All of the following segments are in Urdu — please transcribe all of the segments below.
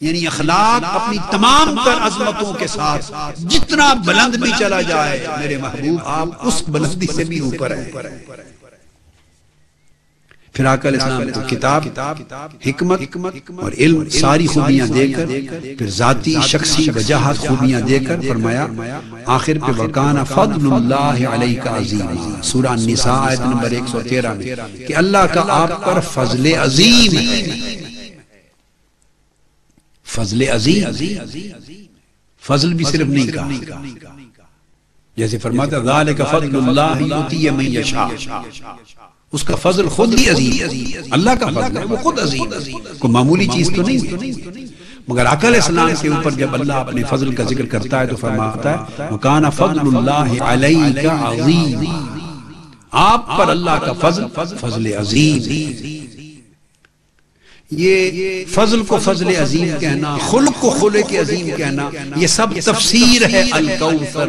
یعنی اخلاق اپنی تمام تر عظمتوں کے ساتھ جتنا بلند بھی چلا جائے میرے محبوب آپ اس بلندی سے بھی اوپر ہیں۔ پھر آقا علیہ السلام کو کتاب، حکمت اور علم ساری خوبیاں دے کر، پھر ذاتی شخصی وجاہت خوبیاں دے کر فرمایا آخر پہ وَكَانَ فَضْلُ اللَّهِ عَلَيْكَ عَظِيمًا، سورہ النساء آیت نمبر 113 میں کہ اللہ کا آپ پر فضل عظیم ہے۔ فضل عظیم، فضل بھی صرف نہیں کہا، جیسے فرماتا ذَلِكَ فَضْلُ اللَّهِ يُؤْتِيهِ مَن يَشَاءُ، اس کا فضل خود ہی عظیم، اللہ کا فضل ہے وہ خود عظیم، کوئی معمولی چیز تو نہیں ہے۔ مگر آقا علیہ السلام کے اوپر جب اللہ اپنے فضل کا ذکر کرتا ہے تو فرماتا ہے وَكَانَ فَضْلُ اللَّهِ عَلَيْكَ عَظِيمًا، آپ پر اللہ کا فضل عظیم۔ یہ فضل کو فضل عظیم کہنا، خلق کو خلق عظیم کہنا، یہ سب تفسیر ہے الکوثر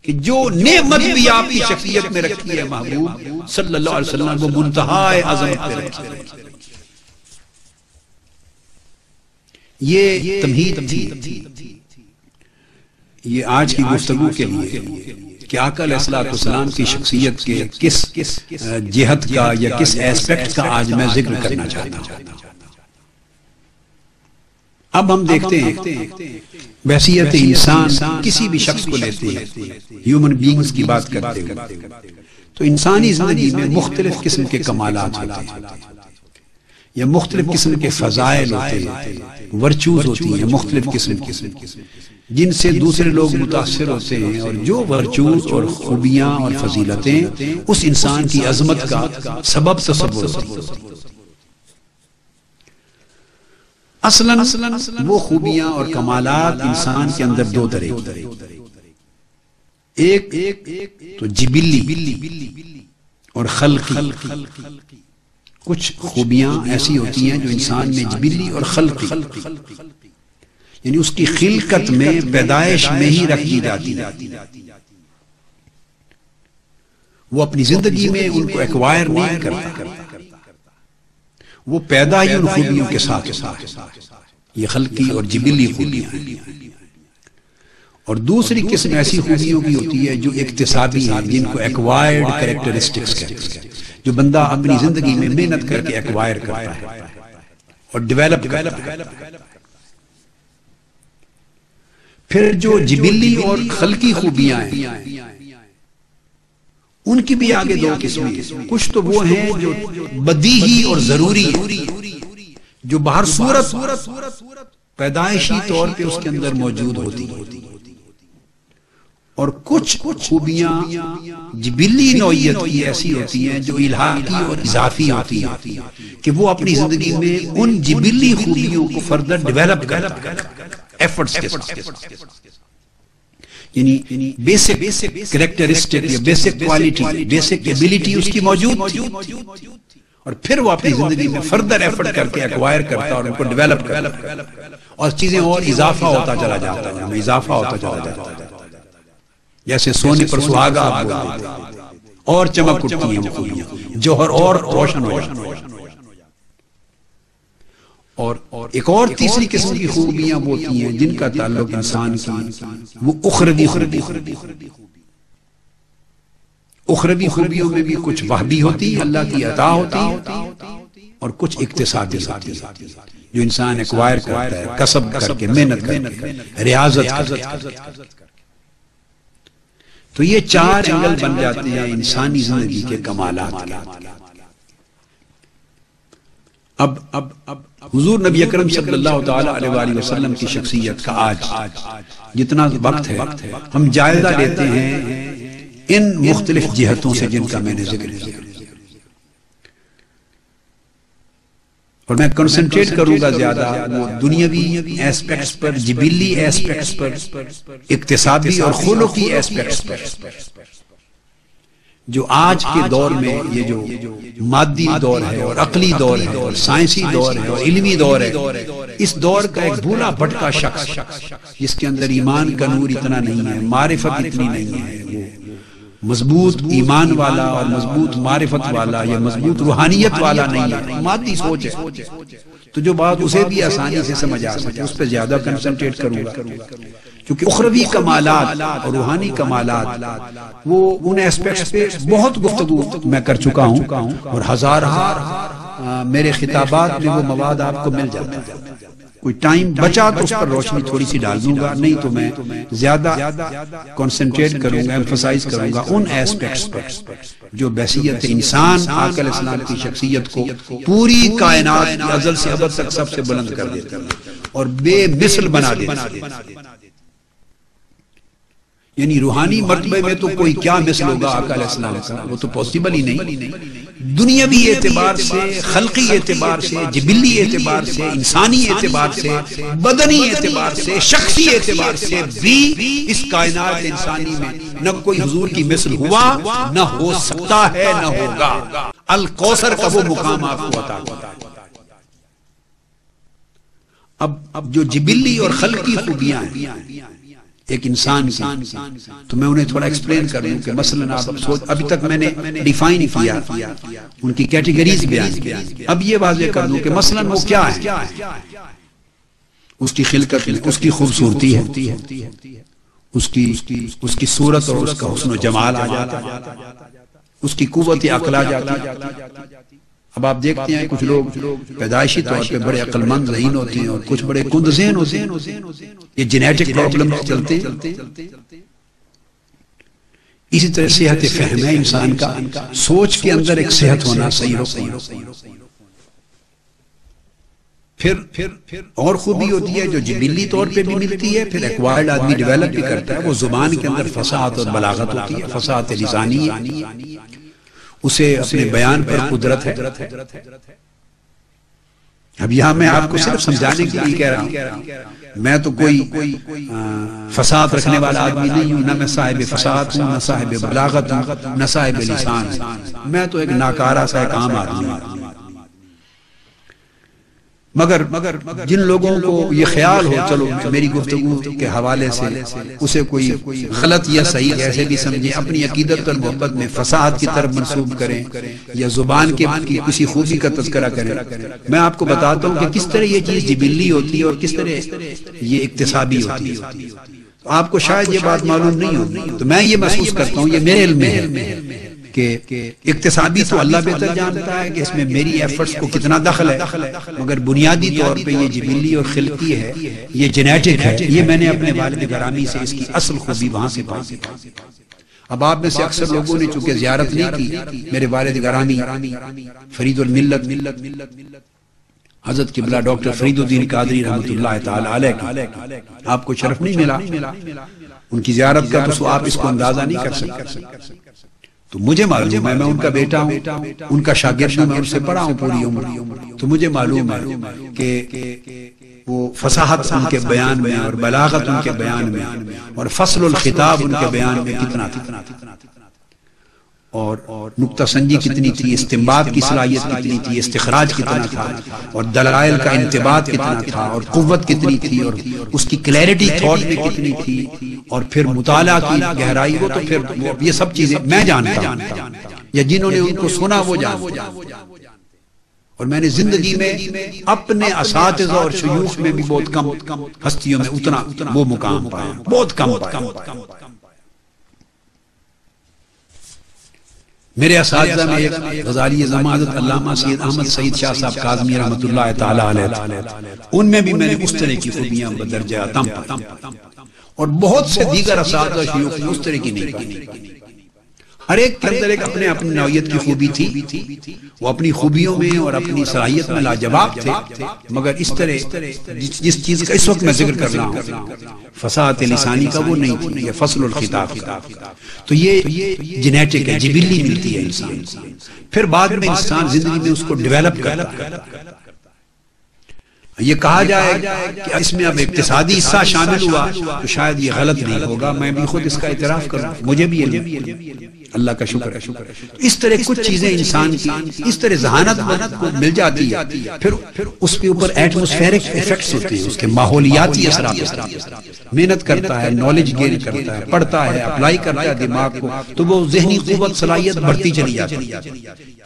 کہ جو نعمت بھی آپ کی شخصیت میں رکھی ہے محبوب صلی اللہ علیہ وسلم وہ منتہائے عظمت پہ رکھی ہے۔ یہ تمہید تھی یہ آج کی گفتگو کے لیے کہ آقا علیہ السلام کی شخصیت کے کس جہت کا یا کس ایسپیکٹ کا آج میں ذکر کرنا چاہتا ہوں۔ اب ہم دیکھتے ہیں بحیثیت انسان کسی بھی شخص کو لیتے ہیں، ہیومن بینگز کی بات کرتے ہیں تو انسانی زندگی میں مختلف قسم کے کمالات ہوتے ہیں یا مختلف قسم کے فضائل ہوتے ہیں، ورچوز ہوتی ہیں مختلف قسم جن سے دوسرے لوگ متاثر ہوتے ہیں، اور جو ورچوز اور خوبیاں اور فضیلتیں اس انسان کی عظمت کا سبب تصور ہوتی ہیں۔ اصلاً وہ خوبیاں اور کمالات انسان کے اندر دو طرح، ایک تو جبلی اور خلقی۔ کچھ خوبیاں ایسی ہوتی ہیں جو انسان میں جبلی اور خلقی یعنی اس کی خلقت میں پیدائش میں ہی رکھ دی جاتی ہے، وہ اپنی زندگی میں ان کو ایکوائر نہیں کرتا، وہ پیدا ہی ان خوبیوں کے ساتھ یہ خلقی اور جبلی خوبیاں ہیں۔ اور دوسری قسم ایسی خوبیوں کی ہوتی ہے جو اکتسابی ہیں، جن کو ایکوائرڈ کریکٹرسٹکس کہتے ہیں، جو بندہ اپنی زندگی میں محنت کر کے ایکوائر کرتا ہے اور ڈیولپ کرتا ہے۔ پھر جو جبلی اور خلقی خوبیاں ہیں ان کی بھی آگے دو قسمیں، کچھ تو وہ ہیں جو بدیہی اور ضروری ہیں، جو باہر صورت پیدائشی طور پہ اس کے اندر موجود ہوتی ہیں، اور کچھ خوبیاں جبلی نوعیت کی ایسی ہوتی ہیں جو الہاقی اور اضافی ہوتی ہیں کہ وہ اپنی زندگی میں ان جبلی خوبیوں کو فردر ڈیولپ کرتا ہے ایفرٹس کے ساتھ، یعنی بیسک کریکٹرسٹک یا بیسک کوالٹی، بیسک ایبیلٹی اس کی موجود تھی، اور پھر وہ اپنی زندگی میں فردر ایفرٹ کر کے ایکوائر کرتا اور ان کو ڈیولپ کرتا اور چیزیں اور اضافہ ہوتا چلا جاتا ہے، اضافہ ہوتا چلا جاتا ہے، جیسے سونے پر سہاگا اور چمک اٹھتی ہیں خوبیاں، جوہر اور روشن ہو جاتا ہے۔ اور ایک اور تیسری قسم کی خوبیاں وہ ہوتی ہیں جن کا تعلق انسان کی وہ اخروی اخروی خوبیوں میں بھی کچھ وہبی ہوتی ہے، اللہ کی عطا ہوتی ہے، اور کچھ اقتصادی ہوتی ہے جو انسان ایکوائر کرتا ہے کسب کر کے، محنت کر کے، ریاضت کر کے۔ تو یہ چار اینگل بن جاتے ہیں انسانی زندگی کے کمالات کے۔ اب حضور نبی اکرم صلی اللہ تعالی علیہ وآلہ وسلم کی شخصیت کا آج جتنا وقت ہے ہم جائزہ لیتے ہیں ان مختلف جہتوں سے جن کا میں نے ذکر کیا، اور میں کنسنٹریٹ کروں گا زیادہ وہ دنیاوی ایسپیکٹس پر، جبلی ایسپیکٹس پر، اقتصادی اور خلقی ایسپیکٹس پر، جو آج کے دور میں یہ جو مادی دور ہے اور عقلی دور ہے اور سائنسی دور ہے اور علمی دور ہے، اس دور کا ایک بھولا بھٹکا شخص جس کے اندر ایمان کا نور اتنا نہیں ہے، معرفت اتنی نہیں ہے، وہ مضبوط ایمان والا اور مضبوط معرفت والا یا مضبوط روحانیت والا نہیں ہے، مادی سوچ ہے، تو جو بات اسے بھی آسانی سے سمجھ آ سکے اس پہ زیادہ کنسنٹریٹ کروں گا، کیونکہ اخروی کمالات اور روحانی کمالات وہ ان ایسپیکٹس پہ بہت گفتگو میں کر چکا ہوں، اور ہزارہ میرے خطابات میں وہ مواد آپ کو مل جاتا ہے۔ کوئی ٹائم بچا تو اس پر روشنی تھوڑی سی ڈال دوں گا، نہیں تو میں زیادہ کنسنٹریٹ کروں گا، ایمفسائز کروں گا ان ایسپیکٹس پر جو بحیثیت انسان آقا علیہ السلام کی شخصیت کو پوری کائنات کی ازل سے ابد تک سب سے بلند کر دیتا ہے اور بے مثل بنا دیتا ہے۔ یعنی روحانی مرتبے میں تو کوئی کیا مثل ہوگا آقا علیہ السلام کا، وہ تو پاسبل ہی نہیں۔ دنیاوی اعتبار سے، خلقی اعتبار سے، جبلی اعتبار سے، انسانی اعتبار سے، بدنی اعتبار سے، شخصی اعتبار سے بھی اس کائنات انسانی میں نہ کوئی حضور کی مثل ہوا، نہ ہو سکتا ہے، نہ ہوگا۔ الکوثر کا وہ مقام آپ کو عطا ہوتا ہے۔ اب جو جبلی اور خلقی خوبیاں ہیں ایک انسان کی، تو میں انہیں تھوڑا ایکسپلین کر دوں کہ مثلا ابھی تک میں نے ڈیفائن کیا، ان کی کیٹیگریز بیان کی، اب یہ واضح کر دوں کہ مثلا وہ کیا ہے۔ اس کی خلقت، اس کی خوبصورتی ہے، اس کی صورت اور اس کا حسن و جمال آ جاتا ہے، اس کی قوت عقل آ جاتی ہے۔ اب آپ دیکھتے ہیں کچھ لوگ پیدائشی طور پہ بڑے عقل مند ذہین ہوتے ہیں اور کچھ بڑے کند ذہن ہوتے ہیں، یہ جینیٹک پرابلم چلتے ہیں۔ اسی طرح صحت فہم ہے انسان کا، سوچ کے اندر ایک صحت ہونا، صحیح ہو۔ پھر اور خوبی ہوتی ہے جو جبلی طور پہ بھی ملتی ہے، پھر ایکوائرڈ آدمی ڈیولپ بھی کرتا ہے، وہ زبان کے اندر فصاحت اور بلاغت ہوتی ہے، فصاحت لسانی ہے، اسے اپنے بیان پر قدرت ہے۔ اب یہاں میں آپ کو صرف سمجھانے کے لیے کہہ رہا ہوں، میں تو کوئی فصاحت رکھنے والا آدمی نہیں ہوں، نہ میں صاحب فصاحت ہوں، نہ صاحب بلاغت ہوں، نہ صاحب لسان ہوں، میں تو ایک ناکارہ سا ایک عام آدمی ہوں۔ مگر جن لوگوں کو یہ خیال ہو چلو میری گفتگو کے حوالے سے اسے کوئی غلط یا صحیح جیسے بھی سمجھیں، اپنی عقیدت اور محبت میں فصاحت کی طرف منسوب کریں یا زبان کے کسی خوبی کا تذکرہ کریں، میں آپ کو بتاتا ہوں کہ کس طرح یہ چیز جبلی ہوتی ہے اور کس طرح یہ اکتسابی ہوتی ہے۔ آپ کو شاید یہ بات معلوم نہیں ہوگی، تو میں یہ محسوس کرتا ہوں، یہ میرے علم میں ہے کہ اقتصادی تو اللہ بہتر جانتا ہے کہ اس میں میری ایفرٹس کو کتنا دخل ہے، مگر بنیادی طور پہ یہ جبلی اور خلقی ہے، یہ جینیٹک ہے، یہ میں نے اپنے والد گرامی سے اس کی اصل خوبی وہاں سے پائی۔ اب آپ میں سے اکثر لوگوں نے چونکہ زیارت نہیں کی میرے والد گرامی فرید الملت حضرت قبلہ ڈاکٹر فرید الدین قادری رحمۃ اللہ تعالی علیہ، آپ کو شرف نہیں ملا ان کی زیارت کا، تو آپ اس کو اندازہ نہیں کر سکتے۔ تو مجھے معلوم ہے، میں ان کا بیٹا ہوں، ان کا شاگرد ہوں، میں ان سے پڑھا ہوں پوری عمر، تو مجھے معلوم ہے کہ وہ فصاحت ان کے بیان میں اور بلاغت ان کے بیان میں اور فصل الخطاب ان کے بیان میں کتنا تھا، اور نقطہ سنجی کتنی تھی، استنباط کی صلاحیت کتنی تھی، استخراج کتنا تھا، اور دلائل کا انتباط کتنا تھا، اور قوت کتنی تھی، اور اس کی کلیئرٹی تھاٹ میں کتنی تھی، اور پھر مطالعہ کی گہرائی، وہ تو پھر یہ سب چیزیں میں جانتا ہوں یا جنہوں نے ان کو سنا وہ جانتے ہیں۔ اور میں نے زندگی میں اپنے اساتذہ اور شیوخ میں بھی بہت کم ہستیوں میں اتنا وہ مقام پایا، بہت کم پایا۔ میرے اساتذہ میں ایک غزالی زمانت علامہ سید احمد سعید شاہ صاحب کاظمی رحمۃ اللہ تعالی علیہ، ان میں بھی میں نے اس طرح کی خوبیاں بدرجہ اتم پائی، اور بہت سے دیگر اساتذہ شیوخ نے اس طرح کی نہیں پائی۔ ہر ایک کے اندر ایک اپنے اپنی نوعیت کی خوبی تھی، وہ اپنی خوبیوں میں اور اپنی صلاحیت میں لاجواب تھے، مگر اس طرح جس چیز کا اس وقت میں ذکر کر رہا ہوں فصاحت لسانی کا وہ نہیں تھی، یہ فصل الخطاب کا۔ تو یہ جینیٹک ہے، جبلی ملتی ہے انسان کو، پھر بعد میں انسان زندگی میں اس کو ڈیولپ کرتا ہے۔ یہ کہا جائے کہ اس میں اب اقتصادی حصہ شامل ہوا تو شاید یہ غلط نہیں ہوگا، میں بھی خود اس کا اعتراف کروں، مجھے بھی علم اللہ کا شکر ہے۔ اس طرح کچھ چیزیں انسان کی اس طرح ذہانت کو مل جاتی ہے، پھر اس کے اوپر ایٹماسفیرک ایفیکٹس ہوتے ہیں، اس کے ماحولیاتی اثرات ہوتے ہیں۔ محنت کرتا ہے، نالج گین کرتا ہے، پڑھتا ہے، اپلائی کرتا ہے دماغ کو، تو وہ ذہنی قوت صلاحیت بڑھتی چلی جاتی ہے۔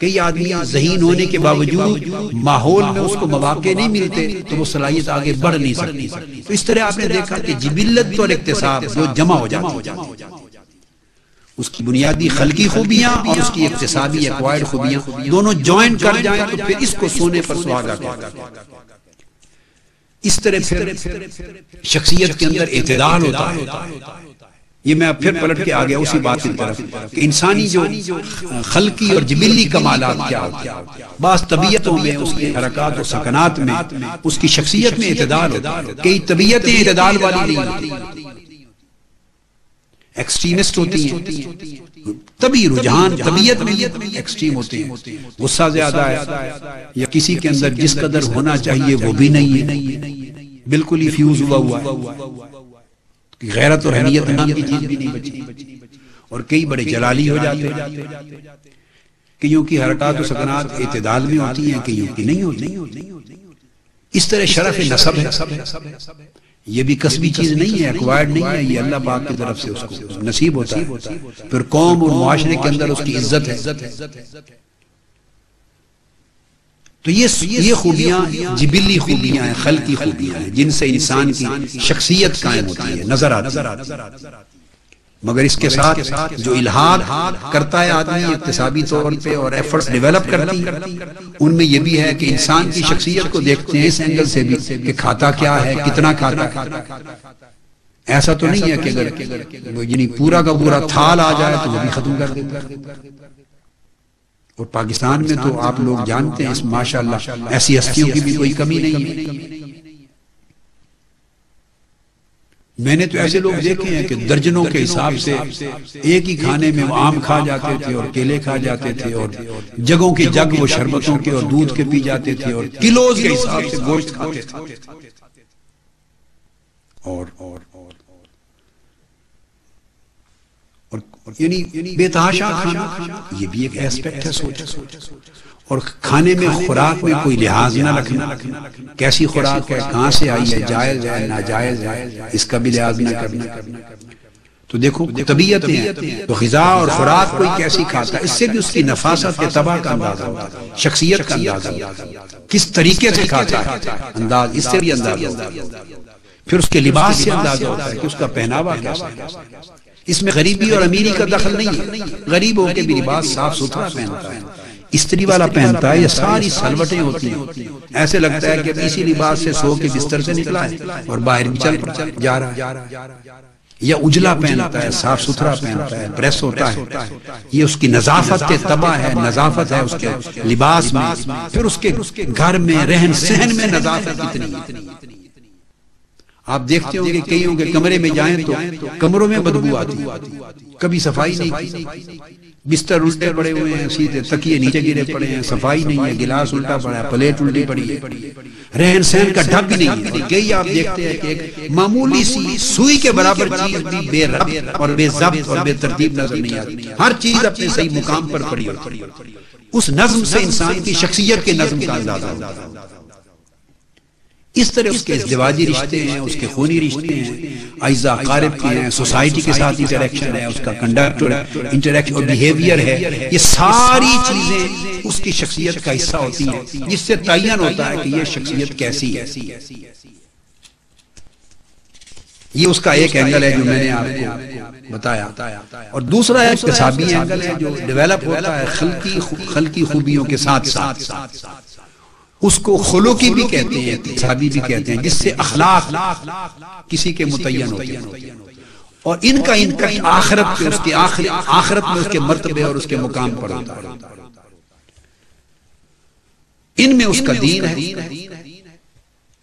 کئی آدمی ذہین ہونے کے باوجود ماحول میں اس کو مواقع نہیں ملتے تو وہ صلاحیت آگے بڑھ نہیں سکتی۔ تو اس طرح آپ نے دیکھا کہ جبلت اور اکتساب جو جمع ہو جاتی ہے، اس کی بنیادی خلقی خوبیاں اور اس کی اکتسابی ایکوائرڈ خوبیاں دونوں جوائن کر جائیں تو پھر اس کو سونے پر سہاگا کہتے ہیں۔ اس طرح پھر شخصیت کے اندر اعتدال ہوتا ہے۔ یہ میں اب پھر پلٹ کے آ گیا اسی بات کی طرف کہ انسانی جو خلقی اور جبلی کمالات کیا ہوتے ہیں، بعض طبیعتوں میں اس کے حرکات و سکنات میں اس کی شخصیت میں اعتدال ہوتا ہے، کئی طبیعتیں اعتدال والی نہیں ہوتی، ایکسٹریمسٹ ہوتی ہیں، طبی رجحان طبیعت میں ایکسٹریم ہوتے ہیں، غصہ زیادہ ہے یا کسی کے اندر جس قدر ہونا چاہیے وہ بھی نہیں ہے، بالکل ہی فیوز ہوا ہے، غیرت اور حمیت نام کی چیز بھی نہیں بچی، اور کئی بڑے جلالی ہو جاتے ہیں، کئیوں کی حرکات و سکنات اعتدال میں ہوتی ہیں، کئیوں کی نہیں ہوتی۔ اس طرح شرف نسب ہے، یہ بھی کسبی چیز نہیں ہے، ایکوائرڈ نہیں ہے، یہ اللہ پاک کی طرف سے اس کو نصیب ہوتا ہے۔ پھر قوم اور معاشرے کے اندر اس کی عزت ہے۔ تو یہ خوبیاں جبلی خوبیاں ہیں، خلقی خوبیاں ہیں، جن سے انسان کی شخصیت قائم ہوتی ہے، نظر آتی ہے۔ مگر اس کے ساتھ جو الہاد کرتا ہے آدمی اقتصابی طور پہ اور ایفرٹس ڈیولپ کرتی ہے، ان میں یہ بھی ہے کہ انسان کی شخصیت کو دیکھتے ہیں اس اینگل سے بھی کہ کھاتا کیا ہے، کتنا کھاتا ہے۔ ایسا تو نہیں ہے کہ اگر یعنی پورا کا پورا تھال آ جائے تو وہ بھی ختم کر دیتا ہے۔ اور پاکستان میں تو آپ لوگ جانتے ہیں، ماشاءاللہ ایسی ہستیوں کی بھی کوئی کمی نہیں ہے۔ میں نے تو ایسے لوگ دیکھے ہیں کہ درجنوں کے حساب سے ایک ہی کھانے میں وہ آم کھا جاتے تھے اور کیلے کھا جاتے تھے، اور جگوں کے جگ وہ شربتوں کے اور دودھ کے پی جاتے تھے، اور کلوز کے حساب سے گوشت کھاتے تھے، اور یعنی بے تحاشا کھانا، یہ بھی ایک ایسپیکٹ ہے سوچ۔ اور کھانے میں خوراک میں کوئی لحاظ نہ رکھنا، کیسی خوراک ہے، کہاں سے آئی ہے، جائز ہے ناجائز ہے، اس کا بھی لحاظ نہ کرنا۔ تو دیکھو طبیعتیں ہیں، تو غذا اور خوراک کوئی کیسی کھاتا ہے، اس سے بھی اس کی نفاست کے طبع کا اندازہ ہوتا ہے، شخصیت کا اندازہ ہوتا ہے، کس طریقے سے کھاتا ہے انداز، اس سے بھی اندازہ ہوتا ہے۔ پھر اس کے لباس سے اندازہ ہوتا ہے کہ اس کا پہناوا کیسا ہے۔ اس میں غریبی اور امیری کا دخل نہیں ہے، غریب ہو کے بھی لباس صاف ستھرا پہنتا ہے، استری والا پہنتا ہے، یہ ساری سلوٹیں ہوتی ہیں، ایسے لگتا ہے کہ اسی لباس سے سو کے بستر سے نکلا ہے اور باہر بھی چل جا رہا ہے، یا اجلا پہنتا ہے، صاف ستھرا پہنتا ہے، پریس ہوتا ہے، یہ اس کی نظافت کے طبع ہے، نظافت ہے اس کے لباس میں۔ پھر اس کے گھر میں رہن سہن میں نظافت کتنی ہے۔ آپ دیکھتے ہوں گے کئیوں کے کمرے میں جائیں تو کمروں میں بدبو آتی، کبھی صفائی نہیں کی، بستر الٹے پڑے ہوئے ہیں، سیدھے تکیے نیچے گرے پڑے ہیں، صفائی نہیں ہے، گلاس الٹا پڑا ہے، پلیٹ الٹی پڑی ہے، رہن سہن کا ڈھنگ بھی نہیں ہے۔ کئی آپ دیکھتے ہیں کہ ایک معمولی سی سوئی کے برابر چیز بھی بے ربط اور بے ضبط اور بے ترتیب نظر نہیں آتی، ہر چیز اپنے صحیح مقام پر پڑی ہوتی ہے۔ اس نظم سے انسان کی شخصیت کے نظم کا اندازہ ہوتا ہے۔ اس طرح اس کے ازدواجی رشتے ہیں، اس کے خونی رشتے ہیں، اعزاء اقارب کے ہیں، سوسائٹی کے ساتھ انٹریکشن ہے، اس کا کنڈکٹ انٹریکشن اور بیہیویئر ہے، یہ ساری چیزیں اس کی شخصیت کا حصہ ہوتی ہیں، جس سے تعین ہوتا ہے کہ یہ شخصیت کیسی ہے۔ یہ اس کا ایک اینگل ہے جو میں نے آپ کو بتایا، اور دوسرا ایک اقتصابی اینگل ہے جو ڈیولپ ہوتا ہے خلقی خوبیوں کے ساتھ ساتھ، اس کو خلقی بھی کہتے ہیں، اقتصادی بھی کہتے ہیں، جس سے اخلاق کسی کے متعین ہوتے ہیں، اور ان کا انکٹ آخرت پہ، اس کے آخرت میں اس کے مرتبے اور اس کے مقام پر ہوتا ہے۔ ان میں اس کا دین ہے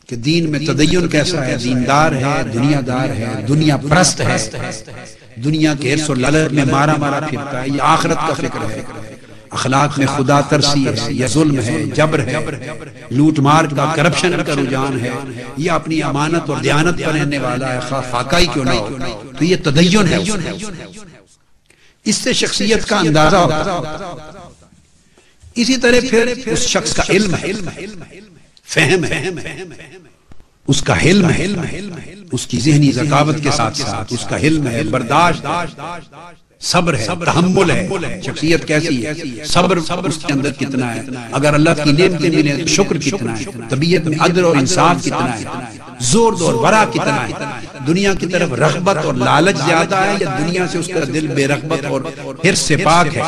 کہ دین میں تدین کیسا ہے، دیندار ہے، دنیا دار ہے، دنیا پرست ہے، دنیا کے حرص و لالچ میں مارا پھرتا ہے، یہ آخرت کا فکر ہے، اخلاق میں خدا ترسی ہے، یا ظلم ہے، جبر ہے، لوٹ مار کا، کرپشن کا رجحان ہے، یہ اپنی امانت اور دیانت پر رہنے والا ہے، خواہ فاقہ ہی کیوں نہ ہو، تو یہ تدین ہے۔ اس سے شخصیت کا اندازہ ہوتا ہے۔ اسی طرح پھر اس شخص کا علم ہے، فہم ہے، اس کا حلم ہے، اس کی ذہنی ذکاوت کے ساتھ ساتھ اس کا حلم ہے، برداشت، صبر ہے، تحمل ہے۔ شخصیت کیسی ہے؟ صبر اس کے اندر کتنا ہے؟ اگر اللہ کی نعمتیں ملیں تو شکر کتنا ہے؟ طبیعت میں عدل اور انصاف کتنا ہے؟ زہد اور ورع کتنا ہے؟ دنیا کی طرف رغبت اور لالچ زیادہ ہے یا دنیا سے اس کا دل بے رغبت اور حرص سے پاک ہے؟